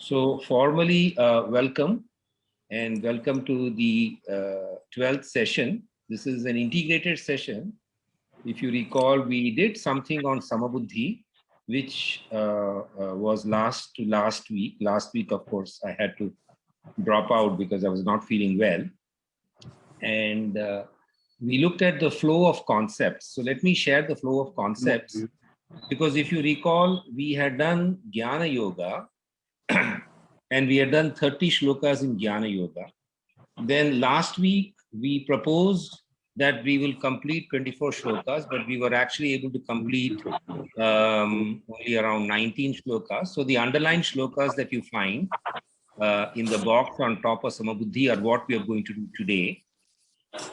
So formally welcome to the 12th session. This is an integrated session. If you recall, we did something on Samabuddhi, which was last week. Last week, of course, I had to drop out because I was not feeling well. And we looked at the flow of concepts. So let me share the flow of concepts. Because if you recall, we had done Jnana Yoga and we had done 30 shlokas in Jnana Yoga. Then last week, we proposed that we will complete 24 shlokas, but we were actually able to complete only around 19 shlokas. So the underlying shlokas that you find in the box on top of Samabuddhi are what we are going to do today.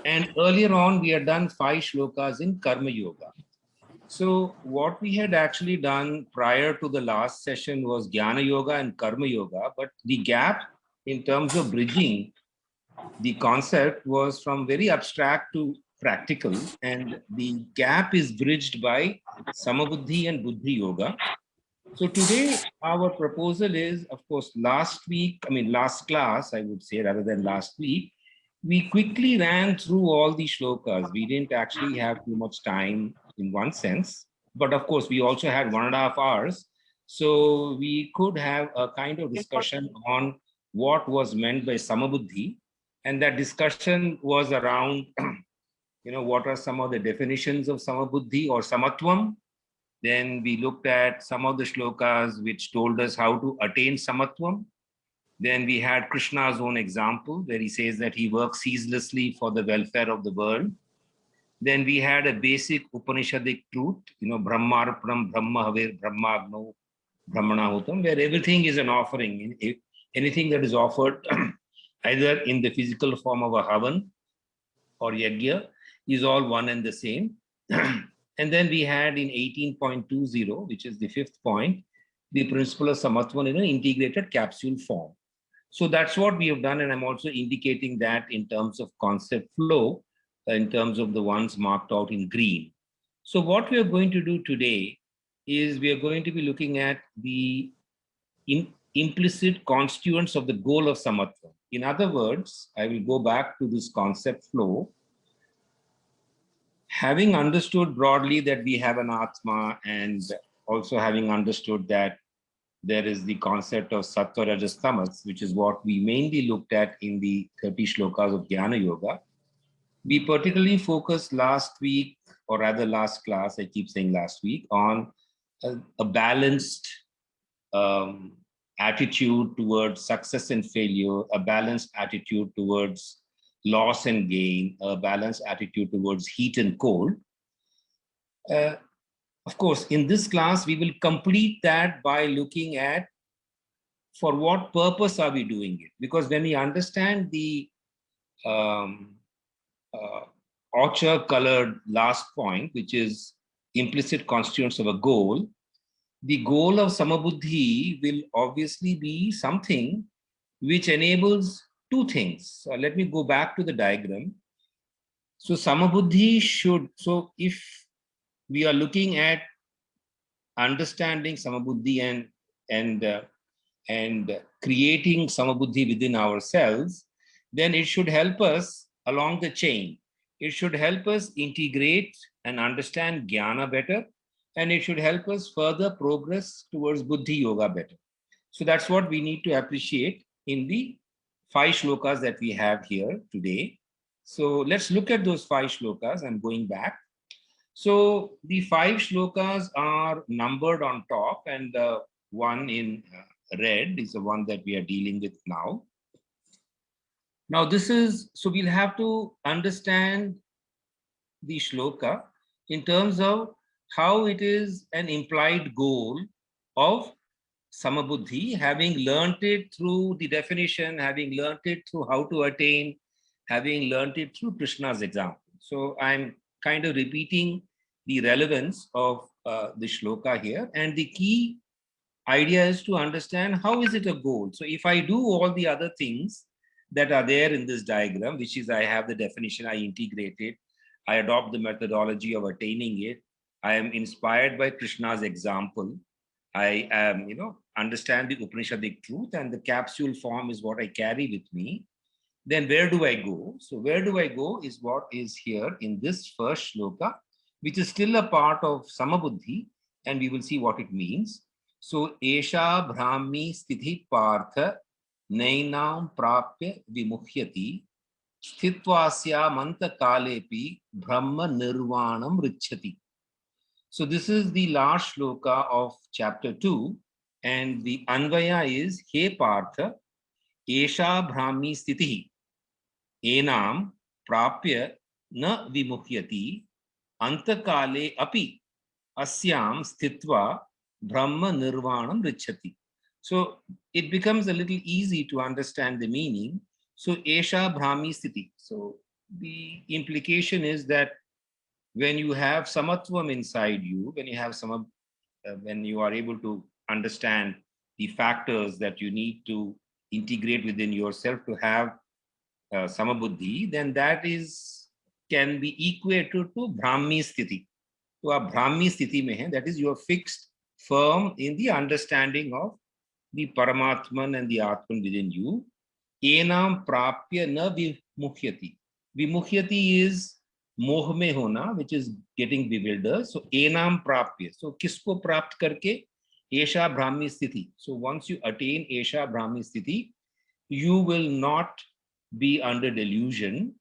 And earlier on, we had done 5 shlokas in Karma Yoga. So what we had actually done prior to the last session was Jnana Yoga and Karma Yoga, but the gap in terms of bridging the concept was from very abstract to practical, and the gap is bridged by Samabuddhi and Buddhi Yoga. So today our proposal is, of course, last class, I would say, rather than last week, we quickly ran through all the shlokas. We didn't actually have too much time in one sense, but of course we also had 1.5 hours. So we could have a kind of discussion on what was meant by Samabuddhi. And that discussion was around, what are some of the definitions of Samabuddhi or Samatvam. Then we looked at some of the shlokas which told us how to attain Samatvam. Then we had Krishna's own example where he says that he works ceaselessly for the welfare of the world. Then we had a basic Upanishadic truth, Brahmarpanam, Brahmahavir, Brahmagno, Brahmanahutam, where everything is an offering. Anything that is offered either in the physical form of a havan or yajna is all one and the same. And then we had in 18.20, which is the 5th point, the principle of Samatvam in an integrated capsule form. So that's what we have done. And I'm also indicating that in terms of concept flow, in terms of the ones marked out in green. So what we are going to do today is we are going to be looking at the implicit constituents of the goal of Samatvam. In other words, I will go back to this concept flow. Having understood broadly that we have an Atma, and also having understood that there is the concept of Sattva, Rajas, Tamas, which is what we mainly looked at in the 30 shlokas of Jnana Yoga. We particularly focused last week, or rather last class, I keep saying last week, on a balanced attitude towards success and failure, a balanced attitude towards loss and gain, a balanced attitude towards heat and cold. Of course, in this class, we will complete that by looking at for what purpose are we doing it? Because when we understand the ochre-colored last point, which is implicit constituents of a goal, the goal of Samabuddhi will obviously be something which enables two things. Let me go back to the diagram. So Samabuddhi should, so if we are looking at understanding Samabuddhi and creating Samabuddhi within ourselves, then it should help us along the chain. It should help us integrate and understand Jnana better, and it should help us further progress towards Buddhi Yoga better. So that's what we need to appreciate in the 5 shlokas that we have here today. So let's look at those 5 shlokas. I'm going back. So the 5 shlokas are numbered on top, and the one in red is the one that we are dealing with now. Now this is, so we'll have to understand the shloka in terms of how it is an implied goal of Samabuddhi, having learnt it through the definition, having learnt it through how to attain, having learnt it through Krishna's example. So I'm kind of repeating the relevance of the shloka here. And the key idea is to understand how is it a goal. So if I do all the other things that are there in this diagram, which is I have the definition, I integrate it, I adopt the methodology of attaining it, I am inspired by Krishna's example, I understand the Upanishadic truth, and the capsule form is what I carry with me. Then where do I go? So where do I go is what is here in this first shloka, which is still a part of Samabuddhi, and we will see what it means. So Esha Brahmi Sthiti Partha Nainam Prapya Vimuhyati Sthitwasya Manta Kalepi Brahma Nirvanam Richati. So this is the last shloka of chapter 2, and the Anvaya is He Partha Esha Brahmi Sthiti Enam Prapya Na Vimuhyati Antakale Api Asyam Sthitva Brahma Nirvanam Richati. So it becomes a little easy to understand the meaning. So Esha Brahmi Sthiti. So the implication is that when you have samatvam inside you, when you are able to understand the factors that you need to integrate within yourself to have samabuddhi, then that can be equated to Brahmi Sthiti. So a Brahmi Sthiti mein hai, that is you are fixed, firm in the understanding of the Paramatman and the Atman within you. Enam prapya na vimuhyati. Vimuhyati is मोह में होना, which is getting bewildered. So enam prapya. So किसको प्राप्त करके? Esha Brahmi Sthiti. So once you attain Esha Brahmi Sthiti, you will not be under delusion,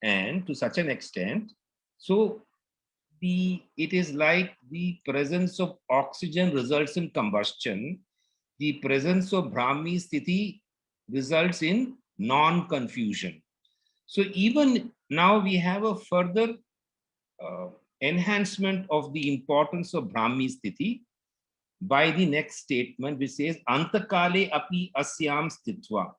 and to such an extent, so it is like the presence of oxygen results in combustion. The presence of Brahmi Sthiti results in non-confusion. So even now we have a further enhancement of the importance of Brahmi Sthiti by the next statement, which says Antakale api asyam sthitva.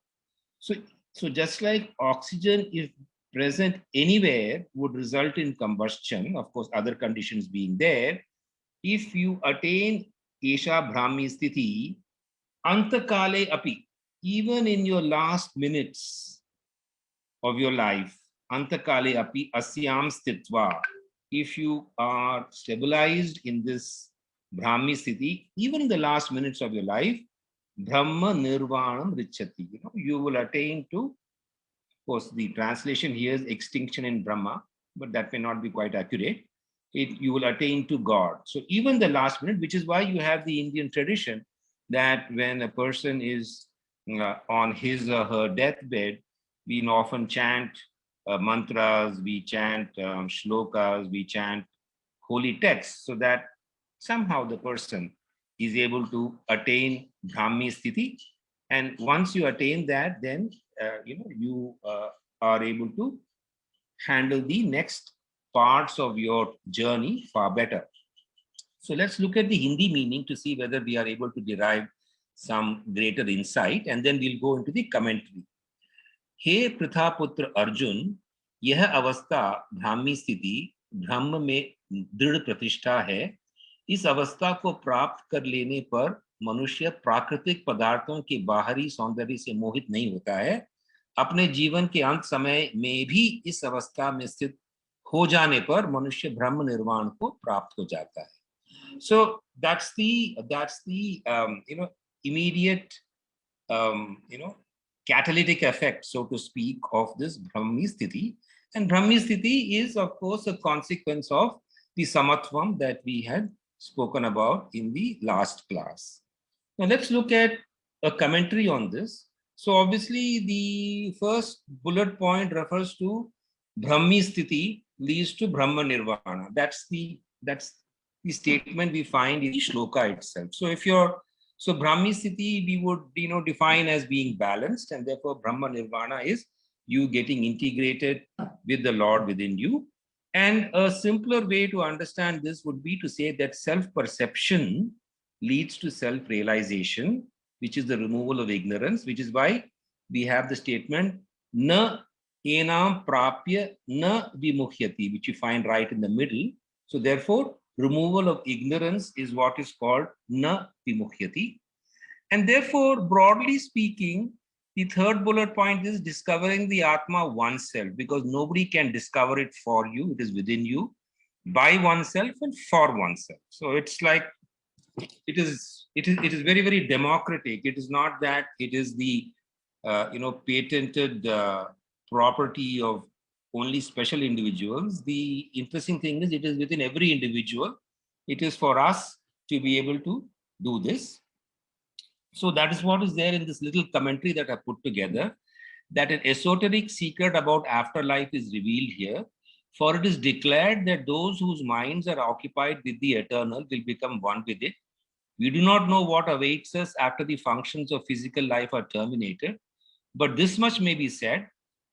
So just like oxygen, if present anywhere, would result in combustion, of course, other conditions being there, if you attain Esha Brahmi Sthiti, Antakale api, even in your last minutes of your life, Antakale api asyam sthitva, if you are stabilized in this Brahmi Sthiti, even in the last minutes of your life, Brahma Nirvanam Richati. You will attain to, of course, the translation here is extinction in Brahma, but that may not be quite accurate. You will attain to God. So even the last minute, which is why you have the Indian tradition that when a person is on his or her deathbed, we often chant mantras, we chant shlokas, we chant holy texts, so that somehow the person is able to attain Brahmi Sthiti. And once you attain that, then you are able to handle the next parts of your journey far better. So let's look at the Hindi meaning to see whether we are able to derive some greater insight, and then we'll go into the commentary. हे प्रथापुत्र अर्जुन, यह अवस्था ब्राह्मी स्थिति ब्रह्म में दृढ़ प्रतिष्ठा है। इस अवस्था को प्राप्त कर लेने पर मनुष्य प्राकृतिक पदार्थों के बाहरी सौंदर्य से मोहित नहीं होता है। अपने जीवन के अंत समय में भी इस अवस्था में स्थित हो जाने पर मनुष्य ब्रह्म निर्वाण को प्राप्त हो जाता है। So that's the immediate catalytic effect, so to speak, of this Brahmi Sthiti. And Brahmi Sthiti is, of course, a consequence of the Samatvam that we had spoken about in the last class. Now let's look at a commentary on this. So obviously the first bullet point refers to Brahmi Sthiti leads to Brahma Nirvana. That's the statement we find in the shloka itself. So Brahmi Sthiti we would define as being balanced, and therefore Brahma Nirvana is you getting integrated with the Lord within you. And a simpler way to understand this would be to say that self-perception leads to self-realization, which is the removal of ignorance, which is why we have the statement na enam prapya na vimuhyati, which you find right in the middle. So therefore, removal of ignorance is what is called na vimuhyati. And therefore, broadly speaking, the third bullet point is discovering the Atma oneself, because nobody can discover it for you. It is within you, by oneself and for oneself. So it's like it is very, very democratic. It is not that it is the patented property of only special individuals. The interesting thing is it is within every individual. It is for us to be able to do this. So that is what is there in this little commentary that I put together, that an esoteric secret about afterlife is revealed here. For it is declared that those whose minds are occupied with the eternal will become one with it. We do not know what awaits us after the functions of physical life are terminated, but this much may be said: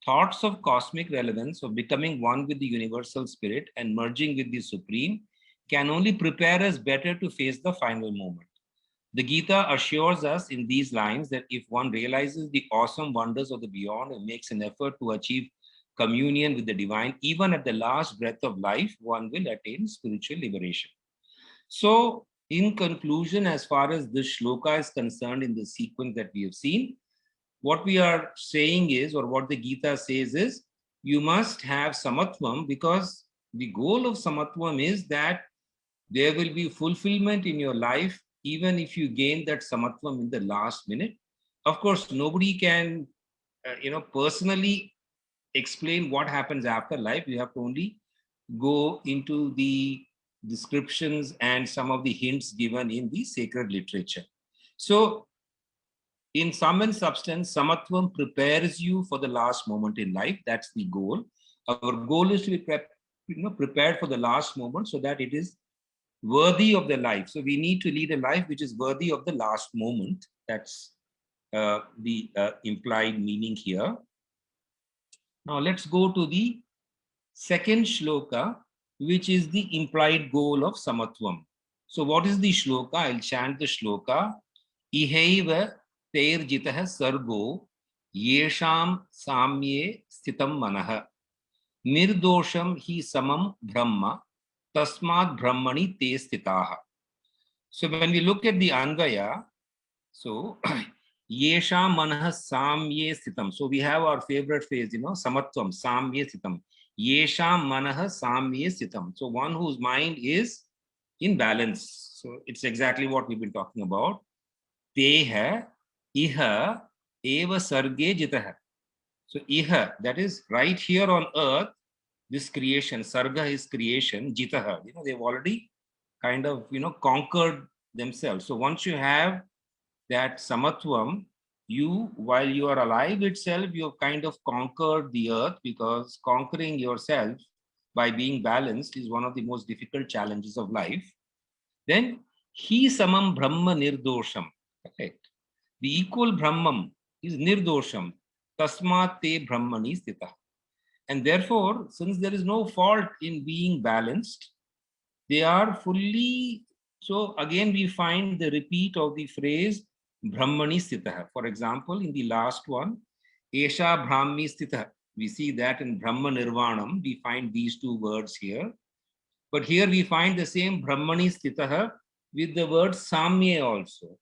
thoughts of cosmic relevance, of becoming one with the universal spirit and merging with the supreme, can only prepare us better to face the final moment. The Gita assures us in these lines that if one realizes the awesome wonders of the beyond and makes an effort to achieve communion with the divine, even at the last breath of life, one will attain spiritual liberation. So, in conclusion, as far as this shloka is concerned in the sequence that we have seen, what we are saying is, or what the Gita says is, you must have samatvam, because the goal of samatvam is that there will be fulfillment in your life, even if you gain that samatvam in the last minute. Of course, nobody can, personally explain what happens after life. You have to only go into the descriptions and some of the hints given in the sacred literature. So, in sum and substance, samatvam prepares you for the last moment in life. That's the goal. Our goal is to be prepared for the last moment so that it is worthy of the life. So we need to lead a life which is worthy of the last moment. That's the implied meaning here. Now let's go to the second shloka, which is the implied goal of samatvam. So what is the shloka? I'll chant the shloka. Ihaiva terjitah sargo yesham samye sthitam manah nirdosham hi samam brahma tasmad brahmani te sthitaha. So when we look at the Anvaya, so yesham manah samye sthitam. So we have our favorite phrase, samatvam, samye sthitam. Yesham manah samye sthitam. So one whose mind is in balance. So it's exactly what we've been talking about. Teha iha eva sarge jitah. So iha, that is right here on earth, this creation, sarga is creation, jitah, they've already kind of, conquered themselves. So once you have that samatvam, while you are alive itself, you have kind of conquered the earth, because conquering yourself by being balanced is one of the most difficult challenges of life. Then, hi samam brahma nirdosham. Correct. The equal brahman is nirdosham. Tasmat te brahmani sthita. And therefore, since there is no fault in being balanced, they are fully. So again, we find the repeat of the phrase brahmani sthita. For example, in the last one, esha brahmi sthita. We see that in Brahma Nirvanam, we find these two words here. But here we find the same brahmani sthita with the word samye also.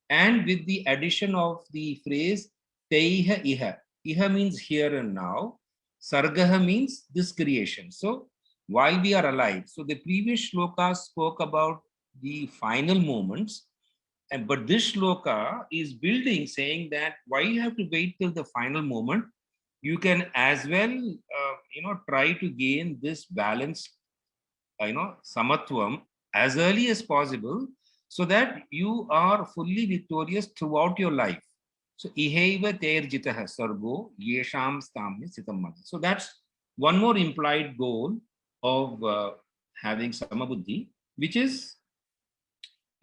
And with the addition of the phrase teiha iha. Iha means here and now. Sargaha means this creation. So while we are alive. So the previous shloka spoke about the final moments. But this shloka is building, saying that why you have to wait till the final moment. You can as well, try to gain this balanced, samatvam as early as possible, so that you are fully victorious throughout your life. So, ihaiva terjitah sargo yesham stamya sitam. So that's one more implied goal of having samabuddhi, which is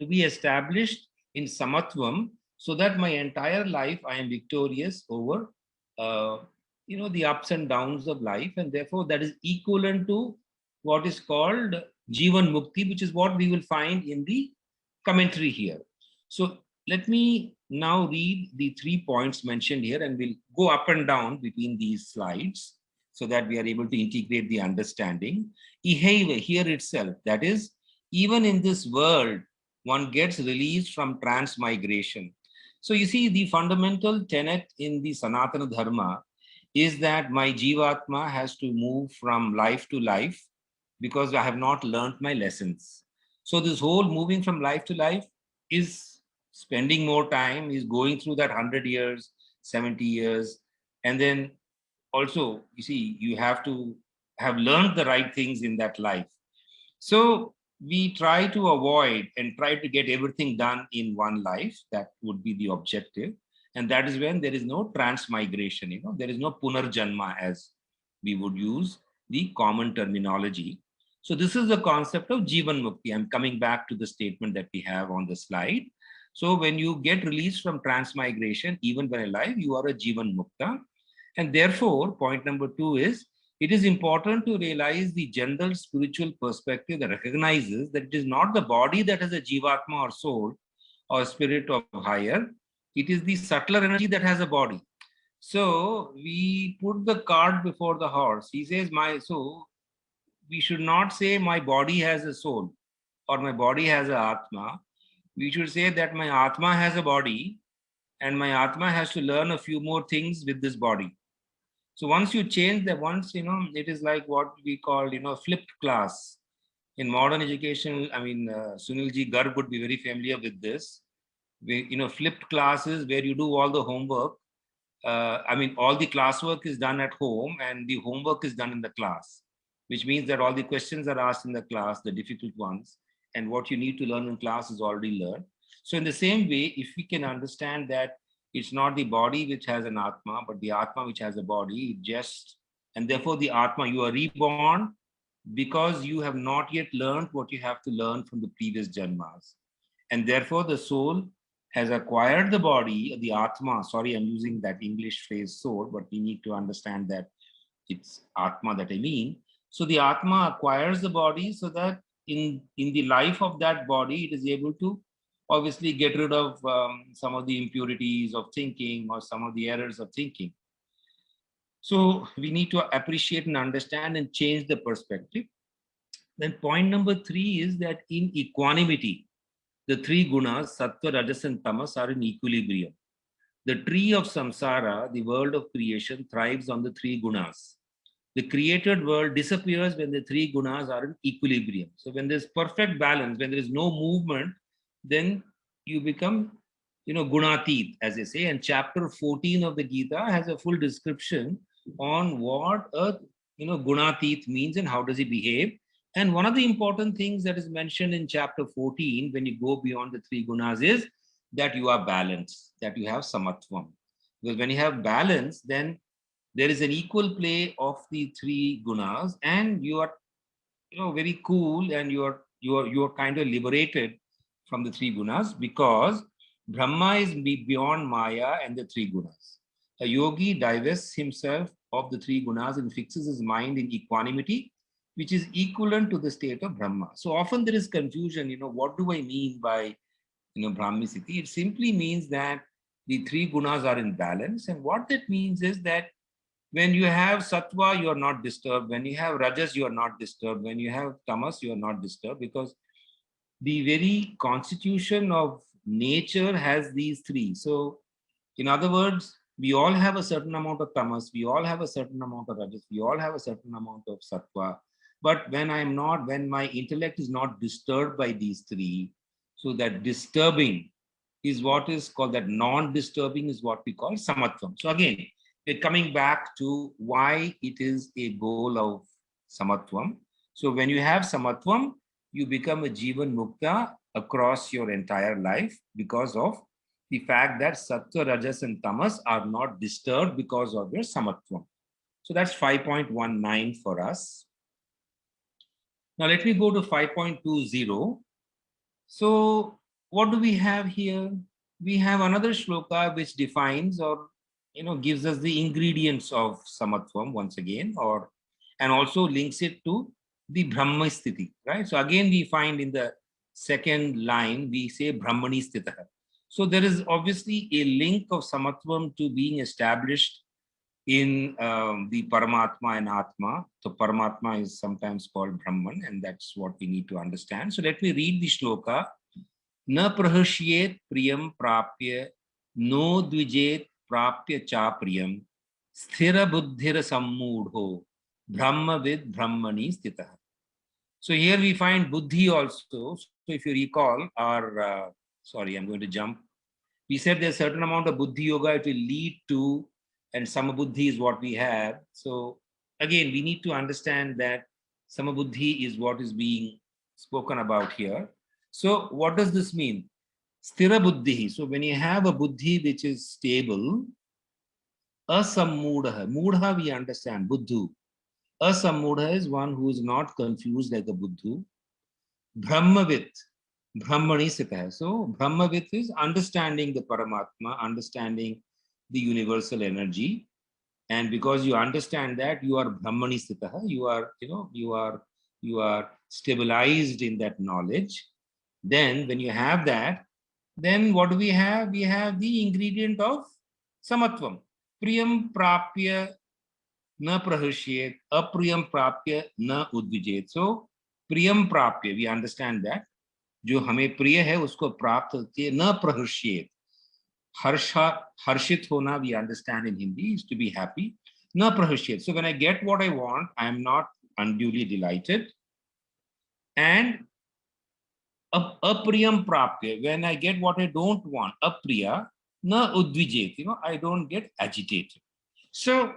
to be established in samatvam, so that my entire life I am victorious over, the ups and downs of life, and therefore that is equivalent to what is called Jivan Mukti, which is what we will find in the commentary here. So let me now read the 3 points mentioned here, and we'll go up and down between these slides so that we are able to integrate the understanding. Ihaiva, here itself, that is, even in this world, one gets released from transmigration. So you see, the fundamental tenet in the Sanatana Dharma is that my Jivatma has to move from life to life, because I have not learnt my lessons. So this whole moving from life to life is spending more time, is going through that 100 years, 70 years. And then also, you see, you have to have learned the right things in that life. So we try to avoid and try to get everything done in one life. That would be the objective. And that is when there is no transmigration, there is no punarjanma, as we would use the common terminology. So this is the concept of Jivan Mukti. I'm coming back to the statement that we have on the slide. So when you get released from transmigration, even when alive, you are a Jivan Mukta. And therefore, point number 2 is, it is important to realize the general spiritual perspective that recognizes that it is not the body that has a jivatma or soul or spirit of higher. It is the subtler energy that has a body. So we put the cart before the horse. He says, so we should not say my body has a soul or my body has a atma. We should say that my atma has a body and my atma has to learn a few more things with this body. So once you change that, it is like what we call, flipped class. In modern education, Sunilji Garg would be very familiar with this. Flipped classes where you do all the homework. All the classwork is done at home and the homework is done in the class, which means that all the questions are asked in the class, the difficult ones, and what you need to learn in class is already learned. So in the same way, if we can understand that it's not the body which has an Atma, but the Atma which has a body, and therefore the Atma, you are reborn because you have not yet learned what you have to learn from the previous Janmas. And therefore the soul has acquired the body, the Atma, sorry, I'm using that English phrase soul, but we need to understand that it's Atma that I mean. So the Atma acquires the body so that in the life of that body, it is able to obviously get rid of some of the impurities of thinking or some of the errors of thinking. So we need to appreciate and understand and change the perspective. Then point number 3 is that in equanimity, the 3 gunas, sattva, rajas, and tamas, are in equilibrium. The tree of samsara, the world of creation, thrives on the 3 gunas. The created world disappears when the 3 gunas are in equilibrium. So when there's perfect balance, when there is no movement, then you become, gunatit, as they say. And chapter 14 of the Gita has a full description on what a, gunatit means and how does it behave. And one of the important things that is mentioned in chapter 14, when you go beyond the 3 gunas, is that you are balanced, that you have samatvam. Because when you have balance, then there is an equal play of the 3 gunas, and you are, very cool, and you are kind of liberated from the 3 gunas, because Brahma is beyond Maya and the 3 gunas. A yogi divests himself of the 3 gunas and fixes his mind in equanimity, which is equivalent to the state of Brahma. So often there is confusion, what do I mean by, Brahmicity? It simply means that the 3 gunas are in balance. And what that means is that when you have sattva, you are not disturbed. When you have rajas, you are not disturbed. When you have tamas, you are not disturbed, because the very constitution of nature has these 3. So in other words, we all have a certain amount of tamas, we all have a certain amount of rajas, we all have a certain amount of sattva. But when my intellect is not disturbed by these 3, so that disturbing is what is called, that non-disturbing is what we call samatvam. So again, we're coming back to why it is a goal of samatvam. So when you have samatvam, you become a Jivan Mukta across your entire life, because of the fact that sattva, rajas, and tamas are not disturbed because of your samatvam. So that's 5.19 for us. Now let me go to 5.20. So what do we have here? We have another shloka which defines, or gives us the ingredients of samatvam once again, and also links it to the Brahma sthiti, right? So again, we find in the second line, we say Brahmani sthitah. So there is obviously a link of samatvam to being established in the Paramatma and Atma. So Paramatma is sometimes called Brahman, and that's what we need to understand. So let me read the shloka. Na prahashyet priyam prapya, no dvijet prapya cha priyam, sthira buddhira sammudho, brahma vid brahmani sthitah. So here we find buddhi also. So if you recall our, sorry, I'm going to jump. We said there's a certain amount of buddhi yoga it will lead to, and samabuddhi is what we have. So again, we need to understand that samabuddhi is what is being spoken about here. So what does this mean? Sthira buddhi. So when you have a buddhi which is stable, asammudha, mudha we understand, buddhu. Asammudha is one who is not confused like a buddhu. Brahmavit, Brahmani Sita. So Brahmavit is understanding the Paramatma, understanding the universal energy. And because you understand that, you are Brahmani Sita. You are, you are stabilized in that knowledge. Then when you have that, then what do we have? We have the ingredient of samatvam. Priyam prapya na prahishyet, apriyam prapya na udvijet. So priyam prapya, we understand that. जो हमें प्रिय है उसको प्राप्त होती है, न प्रहर्षित. हर्षित होना, we understand in Hindi, is to be happy. न प्रहर्षित. So when I get what I want, I am not unduly delighted. And apriyam prapya, when I get what I don't want, apriya, na udvijet, I don't get agitated. So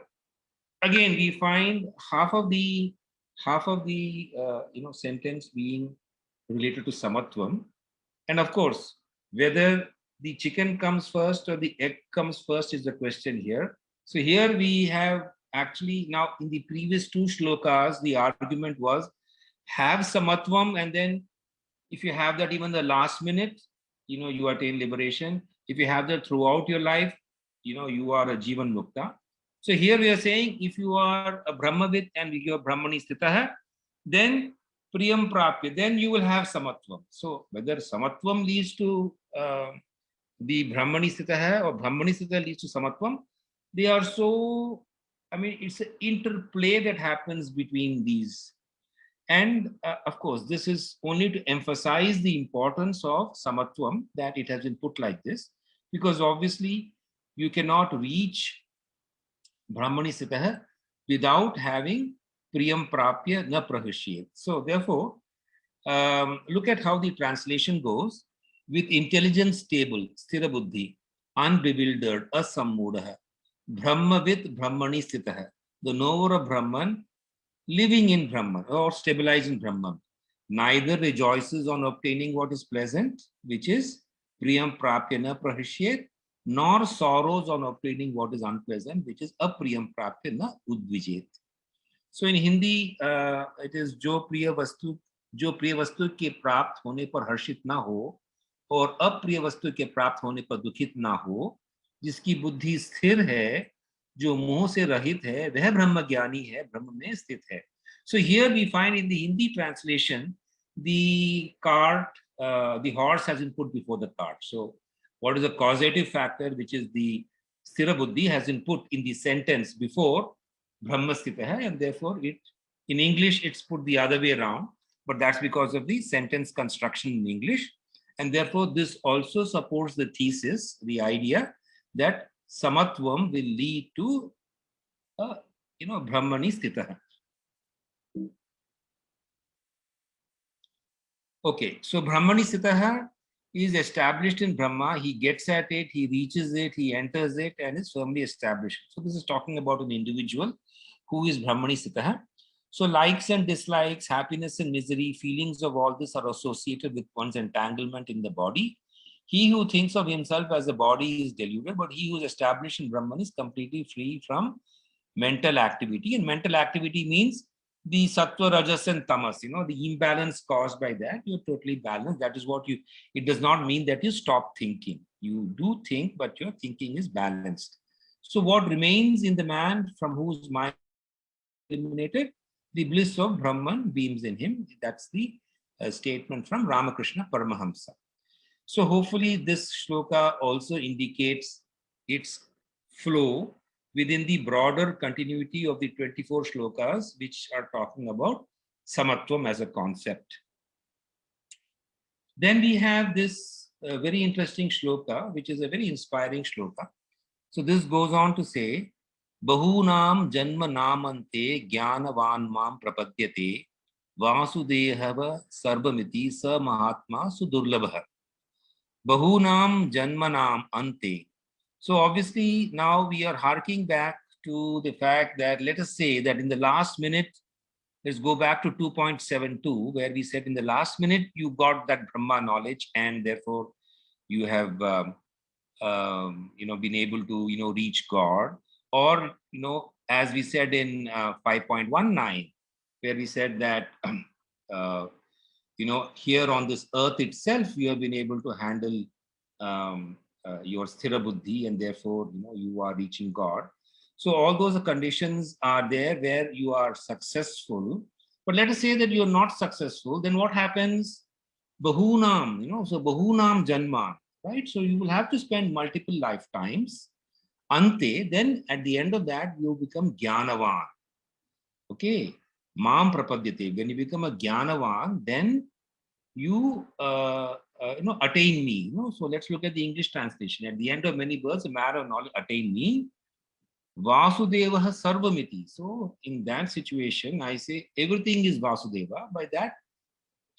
again, we find half of the sentence being related to samatvam. And of course, whether the chicken comes first or the egg comes first is the question here. So here we have actually, now in the previous two shlokas, the argument was have samatvam, and then if you have that even the last minute, you attain liberation. If you have that throughout your life, you are a Jivan Mukta. So here we are saying if you are a Brahmavit and you are Brahmani Sthitah, then Priyam Prapya, then you will have Samatvam. So whether Samatvam leads to the Brahmani Sthitah or Brahmani Sthitah leads to Samatvam, they are so, it's an interplay that happens between these. And of course, this is only to emphasize the importance of Samatvam, that it has been put like this, because obviously you cannot reach Brahmani Sthitah without having Priyam Prapya na Prahishyet. So therefore, look at how the translation goes. With intelligence stable, Sthira Buddhi, unbewildered, asammudaha, Brahmavit Brahmani Sthitah, the knower of Brahman, living in Brahman or stabilized in Brahman, neither rejoices on obtaining what is pleasant, which is Priyam Prapya na Prahishyet, nor sorrows on obtaining what is unpleasant, which is Apriyam Prapya na Udvijet. So in Hindi, it is जो प्रिय वस्तु के प्राप्त होने पर हर्षित ना हो और अप्रिय वस्तु के प्राप्त होने पर दुखित ना हो, जिसकी बुद्धि स्थिर है, जो मोह से रहित है, वह ब्रह्म ज्ञानी है, ब्रह्म में स्थित है. So here we find in the Hindi translation, the horse has been put before the cart. So what is the causative factor, which is the Sthira Buddhi, has been put in the sentence before Brahma Sthitah, and therefore in English it's put the other way around, but that's because of the sentence construction in English. And therefore this also supports the thesis, the idea that Samatvam will lead to Brahmani Sthitah. Okay, so Brahmani Sthitah is established in Brahma. He gets at it, he reaches it, he enters it, and is firmly established. So this is talking about an individual who is Brahmani Sthitah. So likes and dislikes, happiness and misery, feelings of all this are associated with one's entanglement in the body. He who thinks of himself as a body is deluded, but he who is established in Brahman is completely free from mental activity. And mental activity means the sattva, rajas, and tamas, the imbalance caused by that. You're totally balanced. That is what it does not mean that you stop thinking. You do think, but your thinking is balanced. So what remains in the man from whose mind is eliminated? The bliss of Brahman beams in him. That's the statement from Ramakrishna Paramahamsa. So hopefully this shloka also indicates its flow within the broader continuity of the 24 shlokas, which are talking about Samatvam as a concept. Then we have this very interesting shloka, which is a very inspiring shloka. So this goes on to say, Bahunam janma namante jnanavan mam prapadyate Vasudeva Sarvamiti Sa Mahatma Sudurlabha Bahunam Janmanam Ante. So obviously now we are harking back to the fact that, let us say that in the last minute, let's go back to 2.72, where we said in the last minute you got that Brahma knowledge, and therefore you have been able to reach God. Or as we said in 5.19, where we said that uh, here on this earth itself, you have been able to handle your sthira buddhi, and therefore you are reaching God. So all those conditions are there where you are successful. But let us say that you are not successful, then what happens? Bahunam, so Bahunam Janma, right? So you will have to spend multiple lifetimes. Ante, then at the end of that, you become Jnanavan. Okay. Mam Prapadyate. When you become a Jnanavan, then you attain me. So let's look at the English translation. At the end of many births, a matter of knowledge, attain me. Vasudeva Sarvamiti. So in that situation, I say everything is Vasudeva. By that,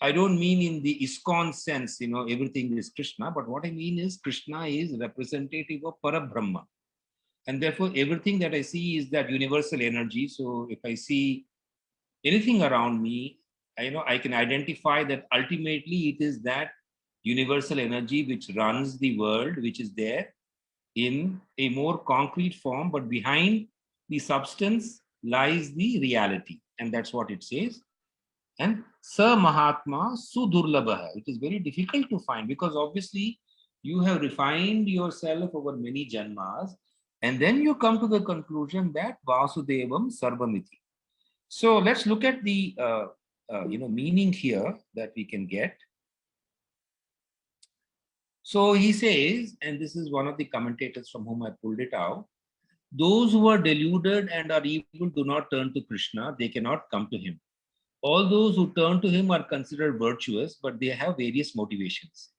I don't mean in the ISKCON sense, everything is Krishna, but what I mean is Krishna is representative of Parabrahma. And therefore, everything that I see is that universal energy. So if I see anything around me, I can identify that ultimately it is that universal energy which runs the world, which is there in a more concrete form, but behind the substance lies the reality. And that's what it says. And Sa Mahatma Sudurlabha. It is very difficult to find, because obviously you have refined yourself over many janmas, and then you come to the conclusion that Vasudevam Sarvamiti. So let's look at the meaning here that we can get. So he says, and this is one of the commentators from whom I pulled it out, those who are deluded and are evil do not turn to Krishna, they cannot come to him. All those who turn to him are considered virtuous, but they have various motivations.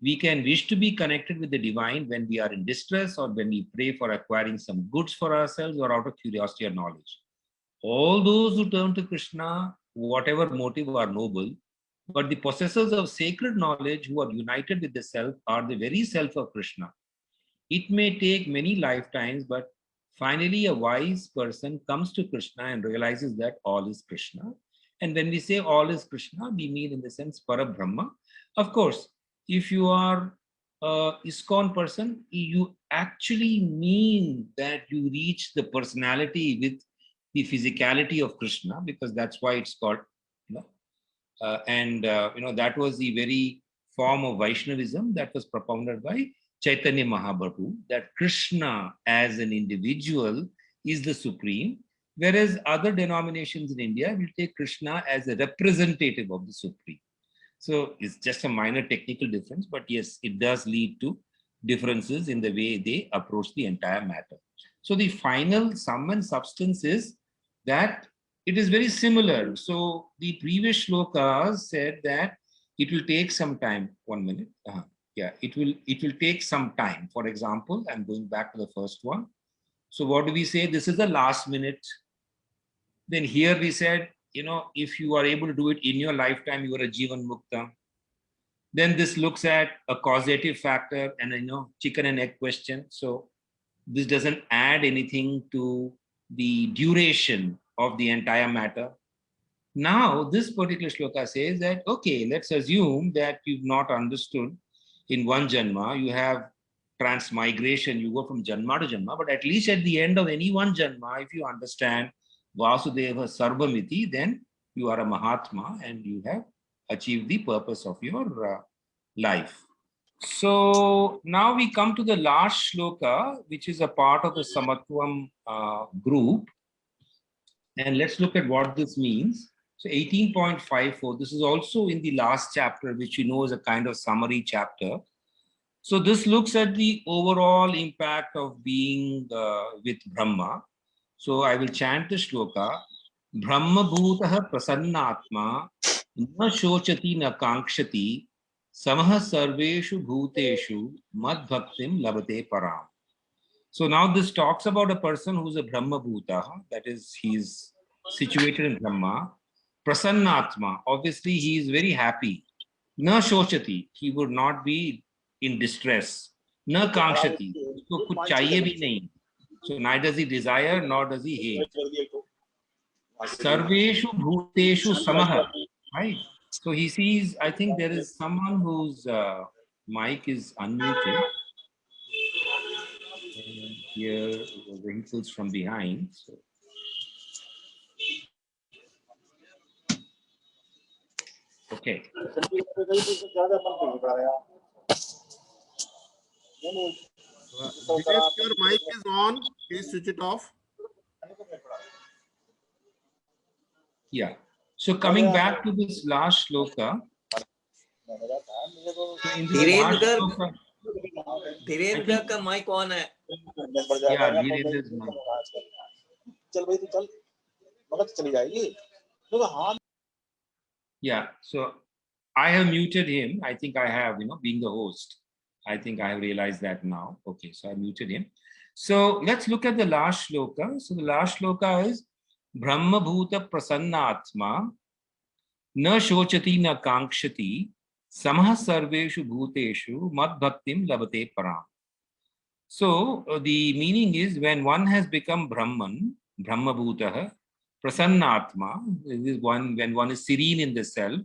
We can wish to be connected with the divine when we are in distress, or when we pray for acquiring some goods for ourselves, or out of curiosity or knowledge. All those who turn to Krishna, whatever motive, are noble, but the possessors of sacred knowledge who are united with the self are the very self of Krishna. It may take many lifetimes, but finally a wise person comes to Krishna and realizes that all is Krishna. And when we say all is Krishna, we mean in the sense Parabrahma. Of course, if you are a ISKCON person, you actually mean that you reach the personality with the physicality of Krishna, because that's why it's called, that was the very form of Vaishnavism that was propounded by Chaitanya Mahaprabhu, that Krishna as an individual is the supreme, whereas other denominations in India will take Krishna as a representative of the supreme. So it's just a minor technical difference, but yes, it does lead to differences in the way they approach the entire matter. So the final sum and substance is that it is very similar. So the previous shlokas said that it will take some time. 1 minute. Yeah, it will take some time. For example, I'm going back to the first one. So what do we say? This is the last minute. Then here we said, if you are able to do it in your lifetime, you are a Jivan Mukta. Then this looks at a causative factor and chicken and egg question. So this doesn't add anything to the duration of the entire matter. Now, this particular shloka says that, okay, let's assume that you've not understood in one janma, you have transmigration, you go from janma to janma, but at least at the end of any one janma, if you understand Vasudeva Sarvamiti, then you are a Mahatma and you have achieved the purpose of your life. So now we come to the last shloka, which is a part of the Samatvam group. And let's look at what this means. So 18.54, this is also in the last chapter, which you know is a kind of summary chapter. So this looks at the overall impact of being with Brahma. So I will chant the shloka. Brahma bhutah prasannatma na shochati na kankshati samah sarveshu bhuteshu mad bhaktim labate param. So now this talks about a person who's a Brahma bhuta, that is, he's situated in Brahma. Prasannatma, obviously he is very happy. Na shochati, he would not be in distress. Na kankshati, usko kuch chahiye bhi nahi. So neither does he desire nor does he hate. Sarveshu bhuteshu samaha, right? So he sees, I think there is someone whose mic is unmuted. And here the vehicles from behind. So. Okay. Dinesh, your mic is on. Please switch it off. Yeah. So coming back to this last shloka. So in this last shloka, Dhirendra का mic on है. Yeah, Dhirendra's mic. Yeah. So I have muted him. I think I have, being the host. I think I have realized that now. Okay, so I muted him. So let's look at the last shloka. So the last shloka is Brahma Bhuta Prasannatma Na Shochati Na Kankshati Samah Sarveshu Bhuteshu Mad Bhaktim Labate Param. So the meaning is when one has become Brahman, Brahma Bhutaha, Prasannatma, when one is serene in the self,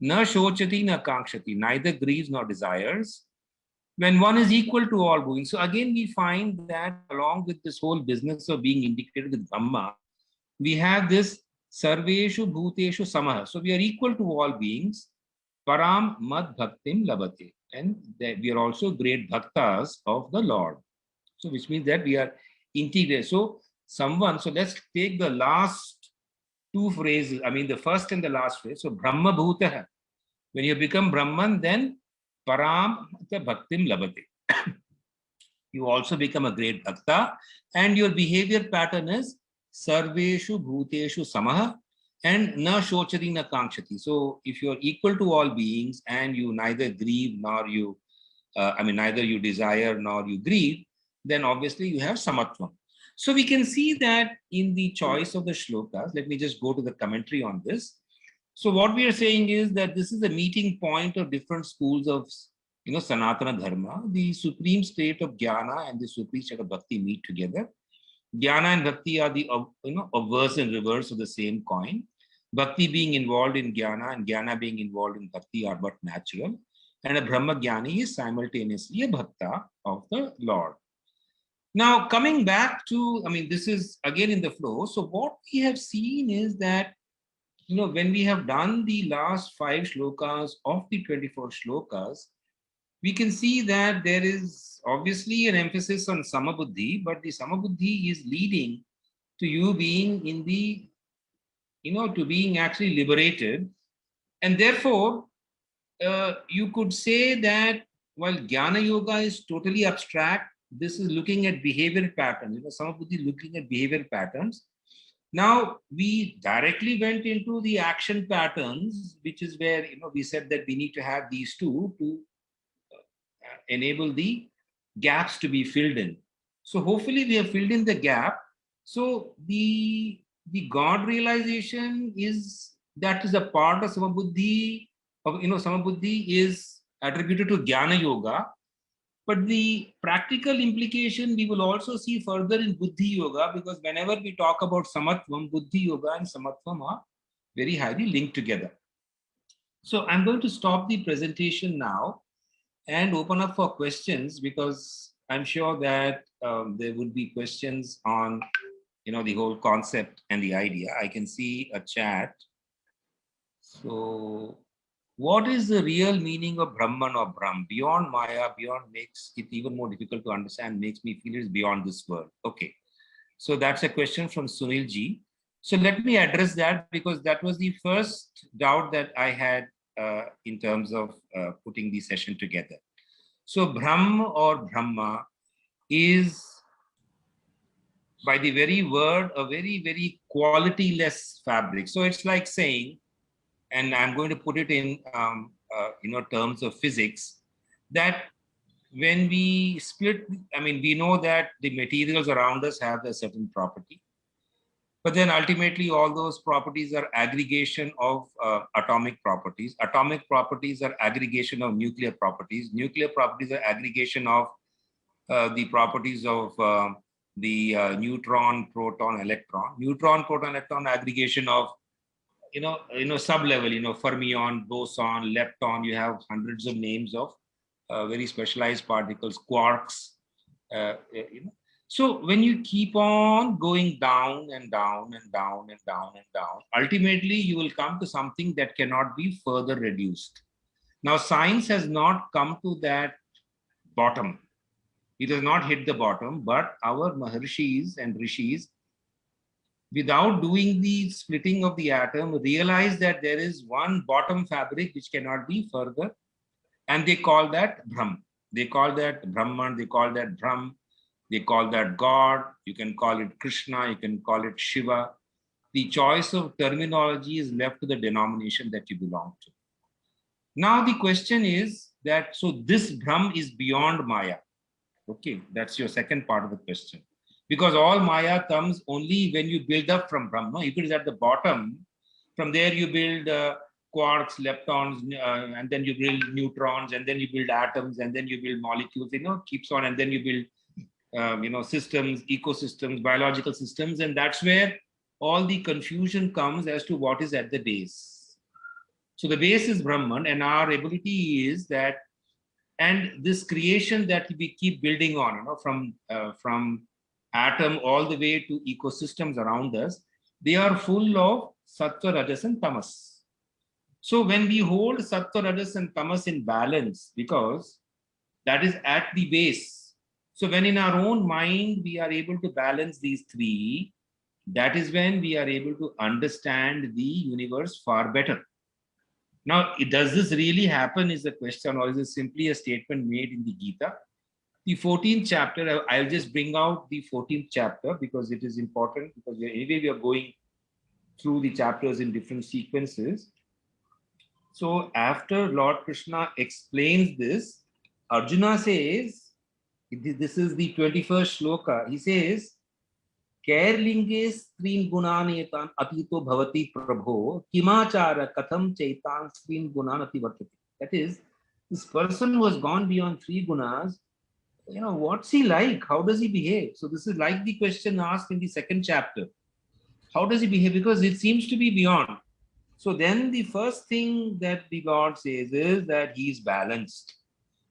Na Shochati Na Kankshati, neither grieves nor desires, when one is equal to all beings. So again, we find that along with this whole business of being integrated with Brahma, we have this Sarveshu Bhuteshu Samaha. So we are equal to all beings. Param Mad Bhaktim Labate. And that we are also great bhaktas of the Lord. So which means that we are integrated. So let's take the last two phrases. I mean, the first and the last phrase. So Brahma Bhutaha. When you become Brahman, then Param Bhaktim Labate. You also become a great bhakta, and your behavior pattern is Sarveshu Bhuteshu Samaha and Na Shochati Na Kankshati. So if you are equal to all beings and you neither grieve nor you, neither you desire nor you grieve, then obviously you have Samatvam. So we can see that in the choice of the shlokas. Let me just go to the commentary on this. So what we are saying is that this is a meeting point of different schools of Sanatana Dharma. The supreme state of Jnana and the supreme state of Bhakti meet together. Jnana and Bhakti are the obverse and reverse of the same coin. Bhakti being involved in Jnana and Jnana being involved in Bhakti are but natural. And a Brahma Jnani is simultaneously a Bhakta of the Lord. Now coming back to, this is again in the flow. So what we have seen is that when we have done the last 5 shlokas of the 24 shlokas, we can see that there is obviously an emphasis on Samabuddhi, but the Samabuddhi is leading to you being in the, to being actually liberated. And therefore, you could say that while Jnana Yoga is totally abstract, this is looking at behavior patterns. Samabuddhi is looking at behavior patterns. Now, we directly went into the action patterns, which is where, we said that we need to have these two to enable the gaps to be filled in. So hopefully we have filled in the gap. So the God realization is a part of Samabuddhi. Samabuddhi is attributed to Jnana Yoga. But the practical implication we will also see further in Buddhi Yoga, because whenever we talk about Samatvam, Buddhi Yoga and Samatvam are very highly linked together. So I'm going to stop the presentation now and open up for questions, because I'm sure that there would be questions on, the whole concept and the idea. I can see a chat. So what is the real meaning of Brahman or Brahm? Beyond Maya, beyond makes it even more difficult to understand, makes me feel it's beyond this world. Okay. So that's a question from Sunil Ji. So let me address that, because that was the first doubt that I had in terms of putting the session together. So Brahm or Brahma is, by the very word, a very, very quality-less fabric. So it's like saying, and I'm going to put it in terms of physics, that when we split, we know that the materials around us have a certain property. But then ultimately, all those properties are aggregation of atomic properties. Atomic properties are aggregation of nuclear properties. Nuclear properties are aggregation of the properties of the neutron, proton, electron. Neutron, proton, electron aggregation of sub-level, fermion, boson, lepton. You have hundreds of names of very specialized particles, quarks. So when you keep on going down and down and down and down and down, ultimately you will come to something that cannot be further reduced. Now, science has not come to that bottom. It has not hit the bottom, but our Maharshis and Rishis, without doing the splitting of the atom, realize that there is one bottom fabric which cannot be further, and they call that Brahm. They call that Brahman, they call that Brahm. They call that God. You can call it Krishna. You can call it Shiva. The choice of terminology is left to the denomination that you belong to. Now the question is that, so this Brahm is beyond Maya. Okay, that's your second part of the question. Because all Maya comes only when you build up from Brahm. No, if it is at the bottom, from there you build quarks, leptons, and then you build neutrons, and then you build atoms, and then you build molecules, keeps on, and then you build systems, ecosystems, biological systems, and that's where all the confusion comes as to what is at the base. So the base is Brahman, and our ability is that, and this creation that we keep building on, from atom all the way to ecosystems around us, they are full of sattva, rajas, and tamas. So when we hold sattva, rajas, and tamas in balance, because that is at the base. So when in our own mind, we are able to balance these three, that is when we are able to understand the universe far better. Now, does this really happen is the question, or is it simply a statement made in the Gita? The 14th chapter, I'll just bring out the 14th chapter because it is important, because anyway, we are going through the chapters in different sequences. So after Lord Krishna explains this, Arjuna says, this is the 21st shloka. He says, Kairlinge strin gunanetan atito bhavati prabho kimachara katham chaitan strin gunan ativartati. That is, this person was gone beyond three gunas. What's he like? How does he behave? So this is like the question asked in the second chapter. How does he behave? Because it seems to be beyond. So then the first thing that the Lord says is that he is balanced.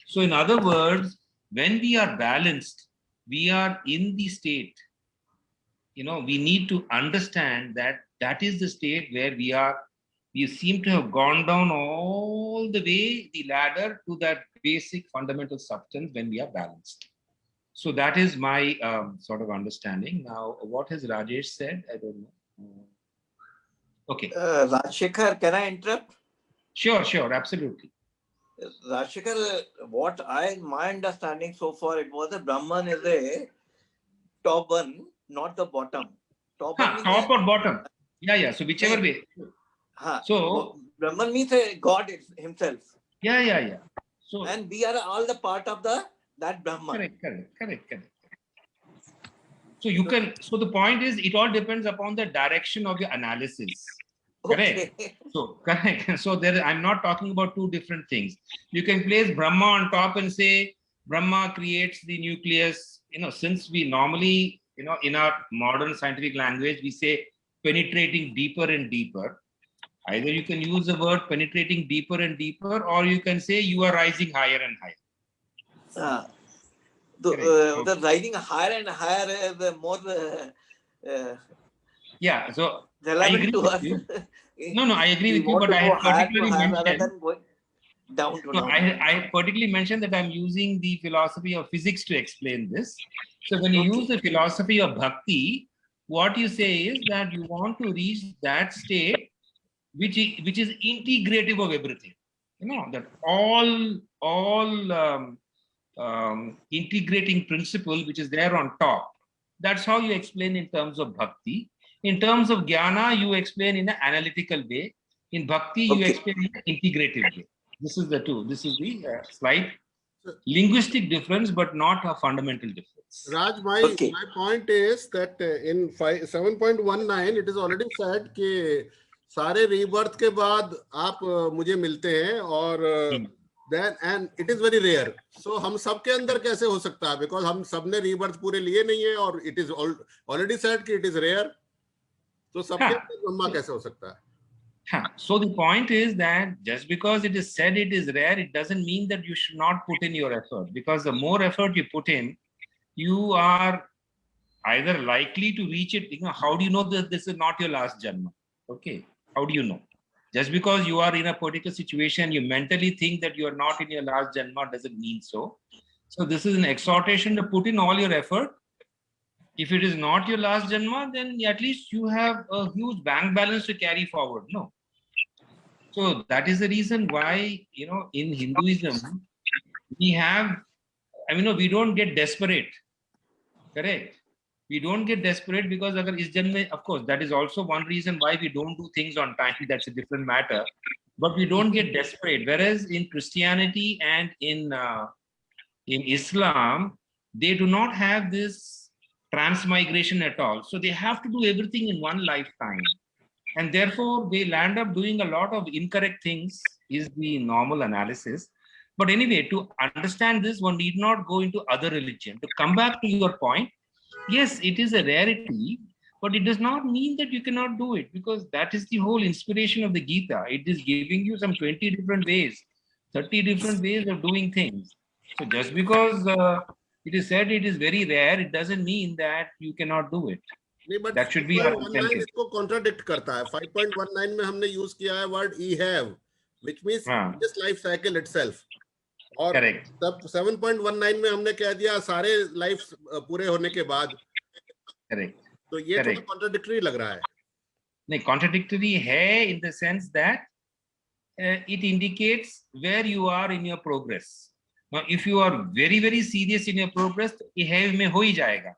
So in other words, when we are balanced, we are in the state, we need to understand that that is the state where we seem to have gone down all the way, the ladder, to that basic fundamental substance when we are balanced. So that is my sort of understanding. Now, what has Rajesh said? I don't know. Okay. Rajshekhar, can I interrupt? Sure, absolutely. Rajshekhar, my understanding so far, it was that Brahman is a top one, not the bottom. Top or bottom. Yeah. So whichever way. So Brahman means a God himself. Yeah. So, and we are all the part of that Brahman. Correct. So you can. So the point is, it all depends upon the direction of your analysis. Correct. Okay. So correct. So I'm not talking about two different things. You can place Brahma on top and say Brahma creates the nucleus. Since we normally, in our modern scientific language, we say penetrating deeper and deeper. Either you can use the word penetrating deeper and deeper, or you can say you are rising higher and higher. The rising higher and higher, the more. Yeah. So I agree with you. No, I agree with you, but I had particularly mentioned. Down to down. I particularly mentioned that I'm using the philosophy of physics to explain this. So when you use the philosophy of bhakti, what you say is that you want to reach that state which is integrative of everything. That all integrating principle which is there on top. That's how you explain in terms of bhakti. In terms of jnana, you explain in an analytical way. In bhakti, you explain in an integrative way. This is the slight linguistic difference, but not a fundamental difference. efforts. Raj, my Okay. my point is that in 7.19 it is already said कि सारे rebirth के बाद आप मुझे मिलते हैं और then and it is very rare. So हम सबके अंदर कैसे हो सकता है? Because हम सबने rebirth पूरे लिए नहीं है और it is already said कि it is rare. तो सबके अंदर ब्रह्मा कैसे हो सकता है? So the point is that just because it is said it is rare, it doesn't mean that you should not put in your effort. Because the more effort you put in, you are either likely to reach it. You know, how do you know that this is not your last janma? Okay, how do you know? Just because you are in a particular situation, you mentally think that you are not in your last janma doesn't mean so. So this is an exhortation to put in all your effort. If it is not your last janma, then at least you have a huge bank balance to carry forward. No. So that is the reason why, you know, in Hinduism, we have, I mean, no, we don't get desperate. Correct. We don't get desperate because agar is janme, of course, that is also one reason why we don't do things on time. That's a different matter. But we don't get desperate. Whereas in Christianity and in Islam, they do not have this transmigration at all. So they have to do everything in one lifetime. And therefore, they land up doing a lot of incorrect things, is the normal analysis. But anyway, to understand this, one need not go into other religion. To come back to your point, yes, it is a rarity, but it does not mean that you cannot do it, because that is the whole inspiration of the Gita. It is giving you some 20 different ways, 30 different ways of doing things. So just because it is said it is very rare, it doesn't mean that you cannot do it. नहीं, but That should be our 5.19 incentive. इसको contradict करता है. 5.19 में हमने use किया है word E have, which means this life cycle itself. और Correct. तब 7.19 में हमने कह दिया सारे लाइफ पूरे होने के बाद. Correct. तो ये थोड़ा कॉन्ट्राडिक्टरी लग रहा है. नहीं, contradictory है in the sense that it indicates where you are in your progress. Now, if you are very, very serious in your progress, ये है में हो ही जाएगा.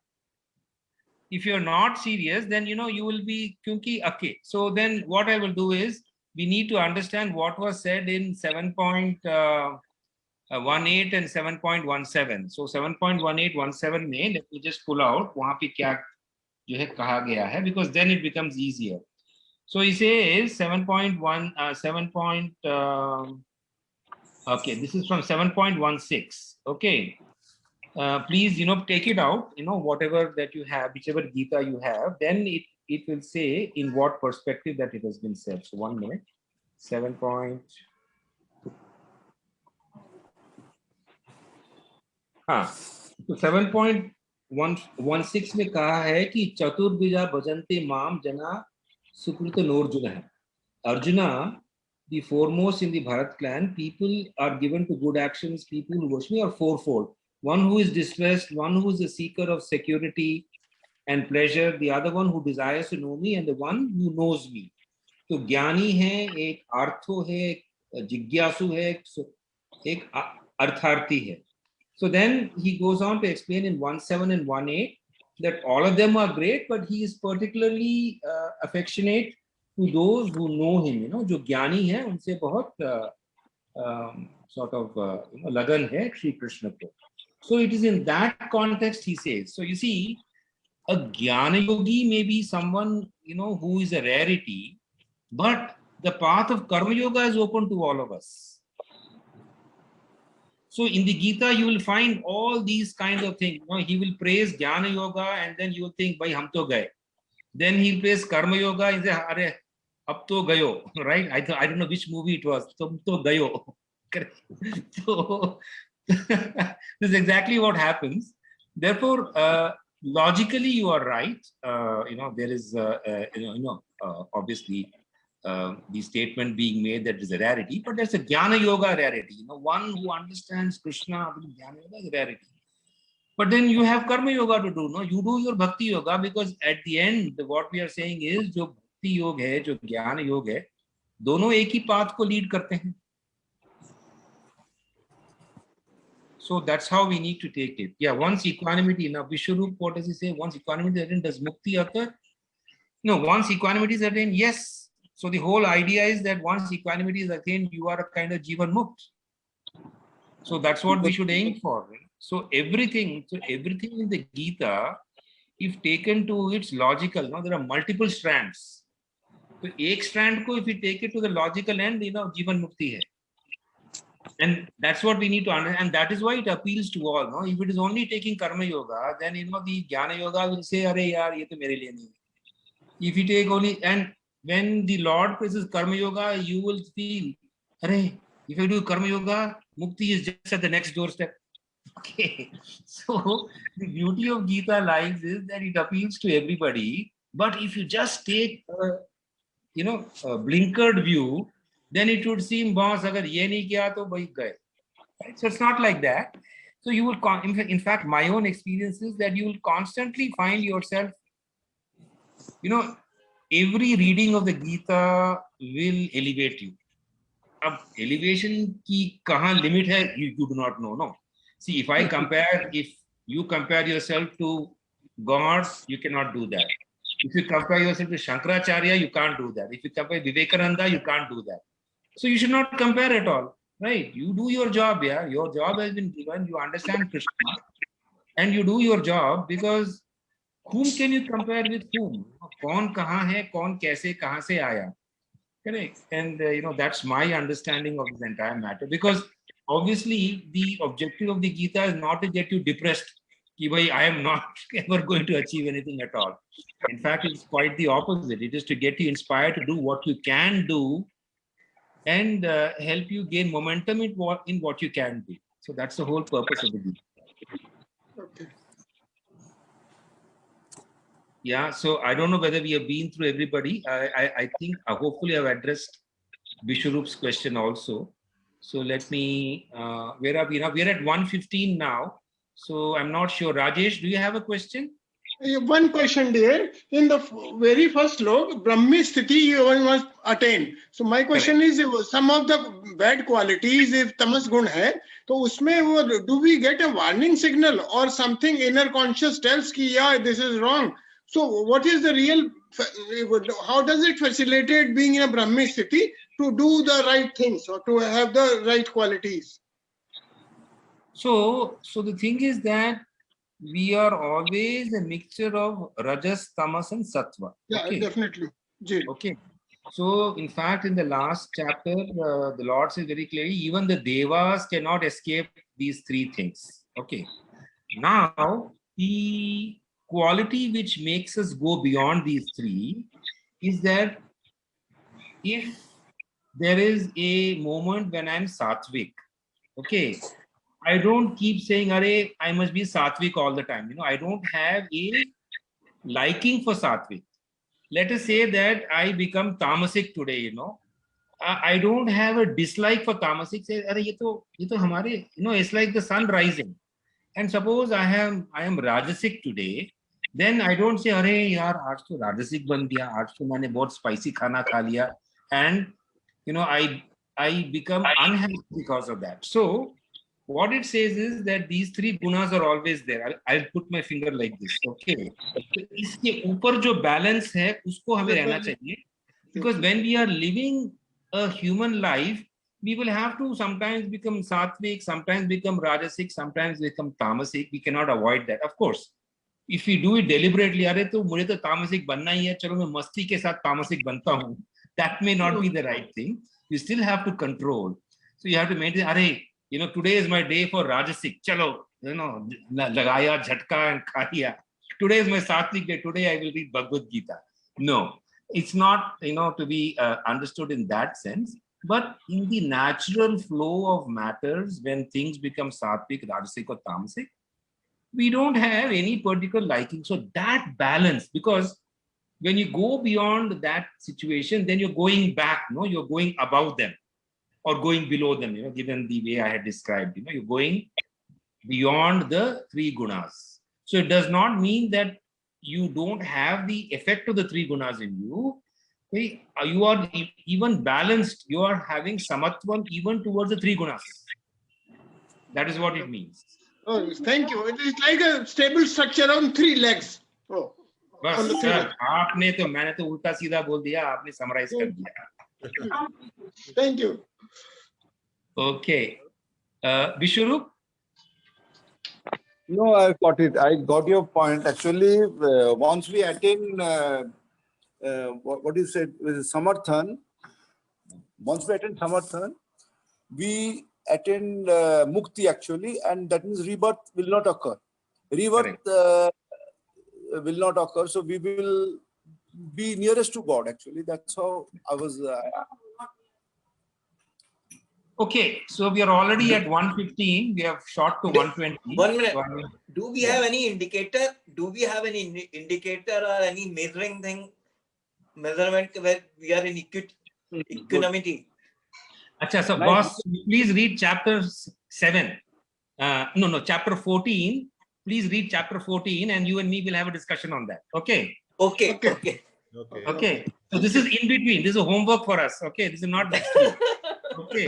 If you're not serious, then you know you will be kyunki okay. So then what I will do is we need to understand what was said in 7.18 and 7.17. So 7.1817 में let me just pull out वहाँ पे क्या जो है कहा गया है, because then it becomes easier. So he says 7.1 okay, this is from 7.16. Okay. Please, you know, take it out, you know, whatever that you have, whichever Gita you have, then it will say in what perspective that it has been said. So 1 minute, 7. तो 7.16 में कहा है कि चतुर्भुजा भजन्ते माम जना सुकृत नोर्जुन है. Arjuna, the foremost in the Bharat clan, people are given to good actions, people who worship me are fourfold. One who is distressed, one who is a seeker of security and pleasure, the other one who desires to know me, and the one who knows me. तो ज्ञानी है, एक ortho है, एक जिज्ञासु है, एक अर्थार्थी है. So then he goes on to explain in 1.7 and 1.8 that all of them are great, but he is particularly affectionate to those who know him. You know, जो ज्ञानी है उनसे बहुत sort of you know, लगन है Shri Krishna को. So it is in that context he says. So you see, a Jnana Yogi may be someone, you know, who is a rarity, but the path of Karma Yoga is open to all of us. So in the Gita, you will find all these kind of things. You know, he will praise Jnana Yoga, and then you will think, "Bhai, hum to gaye." Then he'll praise Karma Yoga, and say, "Arey, ab to gayo," right? I don't know which movie it was. Tum to gayo. So this is exactly what happens. Therefore, logically, you are right. You know, there is, obviously, the statement being made that is a rarity, but there's a Jnana Yoga rarity. You know, one who understands Krishna, Jnana Yoga is a rarity. But then you have Karma Yoga to do. No, you do your Bhakti Yoga, because at the end, what we are saying is, जो Bhakti Yoga है, जो Jnana Yoga है, दोनों एक ही path को lead करते हैं. So that's how we need to take it. Yeah, once equanimity, now Vishwarup, what does he say? Once equanimity is attained, does mukti occur? No, once equanimity is attained, yes. So the whole idea is that once equanimity is attained, you are a kind of Jivan Mukt. So that's what we should aim for. So everything in the Gita, if taken to its logical, there are multiple strands. So एक strand को, if you take it to the logical end, जीवन मुक्ति है. And that's what we need to understand, and that is why it appeals to all. No, if it is only taking karma yoga, then the jnana yoga will say, "Arey yaar, ye to mere liye nahi." If you take only, and when the Lord praises karma yoga, you will feel, "Arey, if I do karma yoga, mukti is just at the next doorstep." Okay, so the beauty of Gita lies is that it appeals to everybody. But if you just take a blinkered view, then it would seem, boss, agar ye nahi kiya to bhai gaye. Right? So it's not like that. So you will, in fact, my own experience is that you will constantly find yourself, every reading of the Gita will elevate you. Ab elevation ki kahan limit hai, you do not know. No. See, if you compare yourself to gods, you cannot do that. If you compare yourself to Shankaracharya, you can't do that. If you compare Vivekananda, you can't do that. So you should not compare at all, right? You do your job, yeah. Your job has been given. You understand Krishna, and you do your job, because whom can you compare with whom? Kaun kahan hai, kaun kaise, kahan se aaya? Correct. And that's my understanding of this entire matter, because obviously the objective of the Gita is not to get you depressed. Ki bhai, I am not ever going to achieve anything at all. In fact, it's quite the opposite. It is to get you inspired to do what you can do, and help you gain momentum in what you can do. So that's the whole purpose of the Gita. Okay. Yeah, so I don't know whether we have been through everybody. I think hopefully I've addressed Vishwarup's question also. So let me, where are we now? We're at 1:15 now. So I'm not sure. Rajesh, do you have a question? One question, dear. In the very first slok, Brahmi Sthiti you must attain. So my question is, some of the bad qualities, if tamas gun hai, to usme do we get a warning signal or something inner conscious tells ki, yeah, this is wrong? So what is the real, how does it facilitate being in a Brahmi Sthiti to do the right things or to have the right qualities? So the thing is that we are always a mixture of Rajas, Tamas, and Sattva. Yeah, okay? Definitely. Okay. So in fact, in the last chapter, the Lord says very clearly, even the Devas cannot escape these three things. Okay. Now, the quality which makes us go beyond these three is that if there is a moment when I'm Sattvic, okay, I don't keep saying, "Arey, I must be Sattvic all the time." I don't have a liking for Sattvic. Let us say that I become Tamasic today, I don't have a dislike for Tamasic. Say, "Arey, ye to hamare," it's like the sun rising. And suppose I am Rajasic today, then I don't say, "Arey yaar, aaj to Rajasic ban gaya, aaj to maine bahut spicy khana kha liya," and I become unhappy because of that. So what it says is that these three gunas are always there. I'll put my finger like this. Okay. So इसके ऊपर जो balance है, उसको हमें रहना चाहिए. Because when we are living a human life, we will have to sometimes become sattvic, sometimes become rajasic, sometimes become tamasic. We cannot avoid that. Of course, if we do it deliberately, अरे तो मुझे तो तामसिक बनना ही है, चलो मैं मस्ती के साथ तामसिक बनता हूँ. That may not be the right thing. You still have to control. So you have to maintain, अरे, today is my day for Rajasic. Chalo, lagaya, jhatka, and khaya. Today is my Sattvic day. Today I will read Bhagavad Gita. No, it's not, to be understood in that sense. But in the natural flow of matters, when things become Sattvic, Rajasic, or Tamasic, we don't have any particular liking. So that balance, because when you go beyond that situation, then you're going back, you're going above them, or going below them, given the way I had described, you're going beyond the three gunas. So it does not mean that you don't have the effect of the three gunas in you. You are even balanced. You are having samatvam even towards the three gunas. That is what it means. Oh, thank you. It is like a stable structure on three legs. Oh, बस sir, आपने तो, मैंने तो उल्टा सीधा बोल दिया, आपने समराइज कर दिया. Thank you. Okay. Vishwarup? No, I got it. I got your point. Actually, once we attain what you said, Samarthan, once we attain Samarthan, we attain Mukti actually, and that means rebirth will not occur. Rebirth will not occur, so we will be nearest to God actually. That's how I was. Okay, so we are already at 115. We have shot to 120. 1 minute. So I mean, Do we have any indicator? Do we have any indicator or any measuring thing, measurement where we are in equanimity? Acha, so Nice. boss, please read chapter 7. No, chapter 14. Please read chapter 14 and you and me will have a discussion on that. Okay. Okay. Okay. Okay. Okay. Okay. So this is in between. This is a homework for us. Okay. This is not next week. Okay.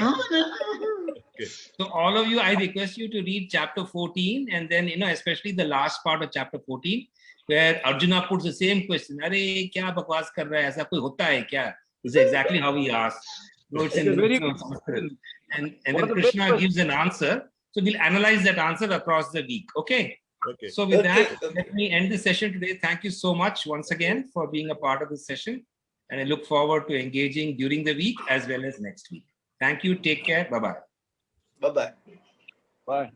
So all of you, I request you to read chapter 14 and then, especially the last part of chapter 14, where Arjuna puts the same question. Are kya bakwas kar raha hai? Aisa koi hota hai kya? This is exactly how he asked. No, it's in Very Sanskrit. And One then of the Krishna best gives an answer. So we'll analyze that answer across the week. Okay. Okay. So with that, Okay. let me end the session today. Thank you so much once again for being a part of this session. And I look forward to engaging during the week as well as next week. Thank you. Take care. Bye-bye. Bye-bye. Bye.